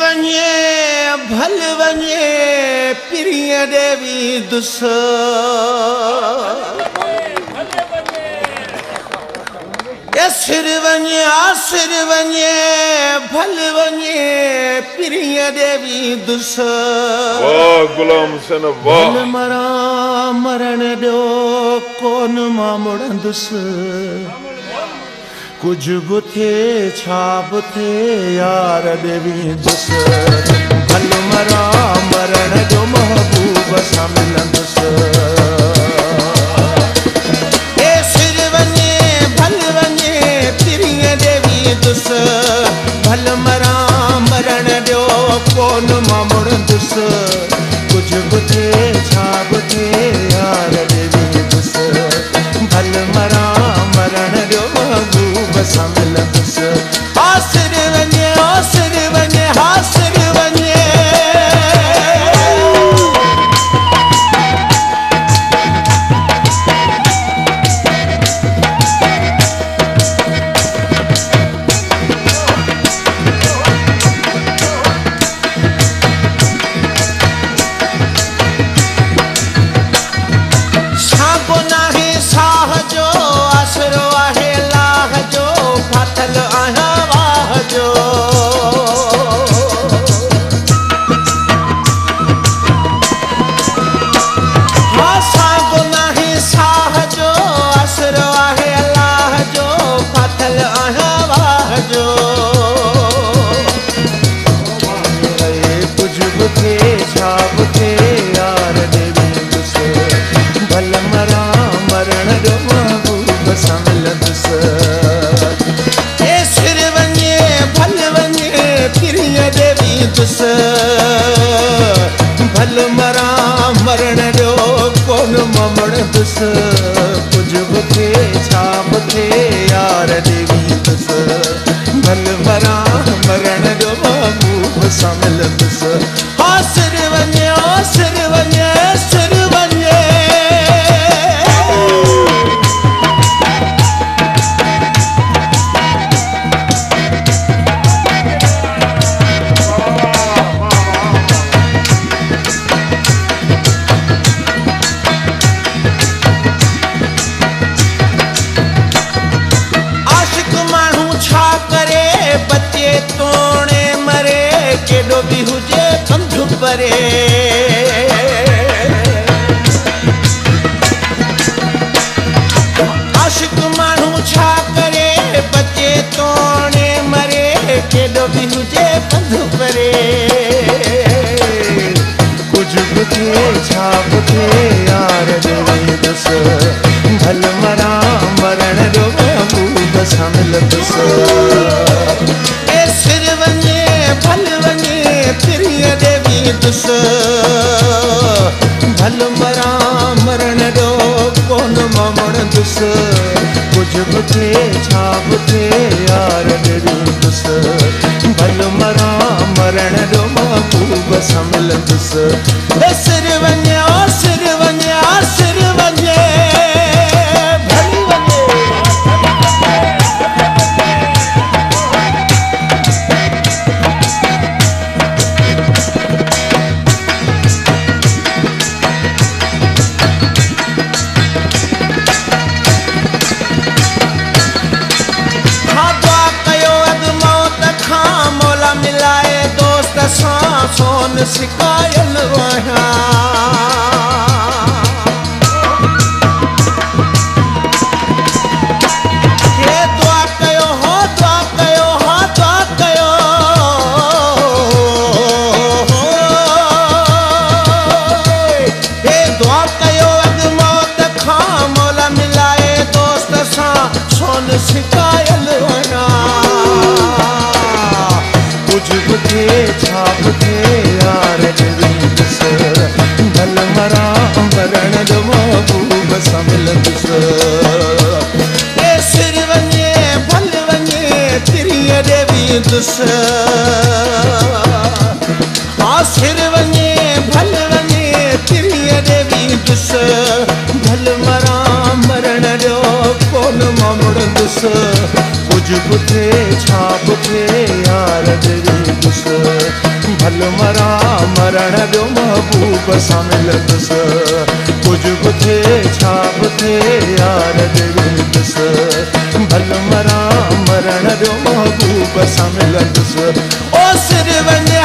वञे भल वञे प्रिय देवी दुस सिर वञे आसिर वञे भल वञे प्रिय देवी दुस वाह गुलाम हुसैन वाह मरा मरण ॾियो कोन मां मुड़ंदुस कुछ बि थिए छा बि थिए यार देवी दुस भल मरा मरण ॾियो महबूब सां मिलंदुसि भल मरा मरण ॾियो कोन मां मुड़ंदुसि कुछ बि थिए छा बि थिए यार देवी दुस भल मरा मरण ॾियो महबूब सां मिलंदुसि हासिर वञे हासिर वञे हासिर वञे भल मरा मरण ॾियो कोन मां मुड़ंदुसि कुछ बि थिए छा बि थिए यार देवी दुस भल मरा मरण ॾियो महबूब सां मिलंदुसि हासिर वञे हासिर वञे सिर वञे केॾो बि हुजे पंधु परे आशिक माण्हू छा करे बचे तोड़े मरे केॾो बि हुजे पंधु परे कुछ बि थिए छा बि थिए यार देवी दुस भल मरा मरण ॾियो महबूब सां मिलंदुसि सिर वञे भल वञे प्रिय देवी दुस भल मरा मरण ॾियो कोन मां मुड़ंदुसि कुछ बि थिए छा बि थिए यार देवी दुस भल मरा मरण ॾियो महबूब सां मिलंदुसि सिर वञे सिर वञे सिर वञे सोन सिकायल वहां हे दुआ कयो हो दुआ कयो हो दुआ कयो हे दुआ कयो अॻु मौत खां मौला मिलाए दोस्त सां सोन सिकायल वहां कुछ बि थिए छा बि थिए यार देवी दुस भल मरा मरण ॾियो महबूब सां मिलंदुसि सिर वञे भल वञे प्रिय देवी दुस सिर वञे भल वञे प्रिय देवी दुस भल मरा मरण ॾियो कोन मां मुड़ंदुसि कुछ बि थिए छा बि थिए यार देवी दुस भल मरा मरण ॾियो महबूब सां मिलंदुसि कुझु बि थिए छा बि थिए यार ॾे वेंदुसि भल मरा मरण ॾियो महबूब सां मिलंदुसि ओ सिर वञे